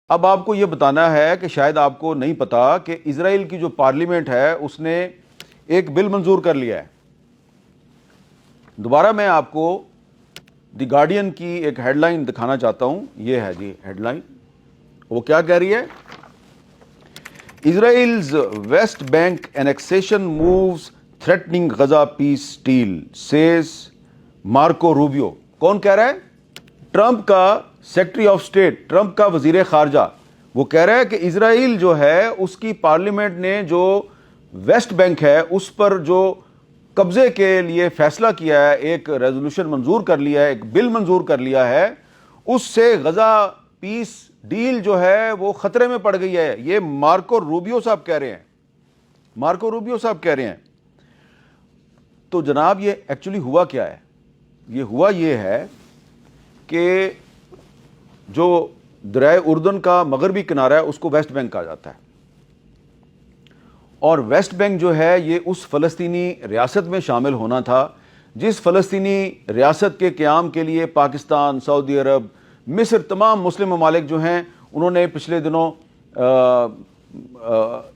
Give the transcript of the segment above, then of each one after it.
اب آپ کو یہ بتانا ہے کہ شاید آپ کو نہیں پتا کہ اسرائیل کی جو پارلیمنٹ ہے اس نے ایک بل منظور کر لیا ہے. دوبارہ میں آپ کو دی گارڈین کی ایک ہیڈ لائن دکھانا چاہتا ہوں. یہ ہے جی ہیڈ لائن. وہ کیا کہہ رہی ہے؟ Israel's West Bank annexation moves threatening Gaza peace deal says Marco Rubio. کون کہہ رہا ہے؟ ٹرمپ کا سیکرٹری آف اسٹیٹ، ٹرمپ کا وزیر خارجہ. وہ کہہ رہا ہے کہ اسرائیل جو ہے اس کی پارلیمنٹ نے جو ویسٹ بینک ہے اس پر جو قبضے کے لیے فیصلہ کیا ہے، ایک ریزولوشن منظور کر لیا ہے، ایک بل منظور کر لیا ہے، اس سے غزہ پیس ڈیل جو ہے وہ خطرے میں پڑ گئی ہے. یہ مارکو روبیو صاحب کہہ رہے ہیں. مارکو روبیو صاحب کہہ رہے ہیں. تو جناب یہ ایکچولی ہوا کیا ہے؟ یہ ہوا یہ ہے کہ جو دریائے اردن کا مغربی کنارہ ہے اس کو ویسٹ بینک کہا جاتا ہے، اور ویسٹ بینک جو ہے یہ اس فلسطینی ریاست میں شامل ہونا تھا جس فلسطینی ریاست کے قیام کے لیے پاکستان، سعودی عرب، مصر، تمام مسلم ممالک جو ہیں انہوں نے پچھلے دنوں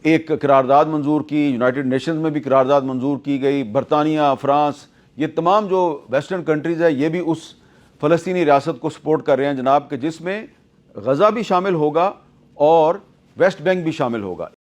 ایک قرارداد منظور کی. یونائٹڈ نیشنز میں بھی قرارداد منظور کی گئی. برطانیہ، فرانس، یہ تمام جو ویسٹرن کنٹریز ہیں یہ بھی اس فلسطینی ریاست کو سپورٹ کر رہے ہیں جناب، کہ جس میں غزہ بھی شامل ہوگا اور ویسٹ بینک بھی شامل ہوگا.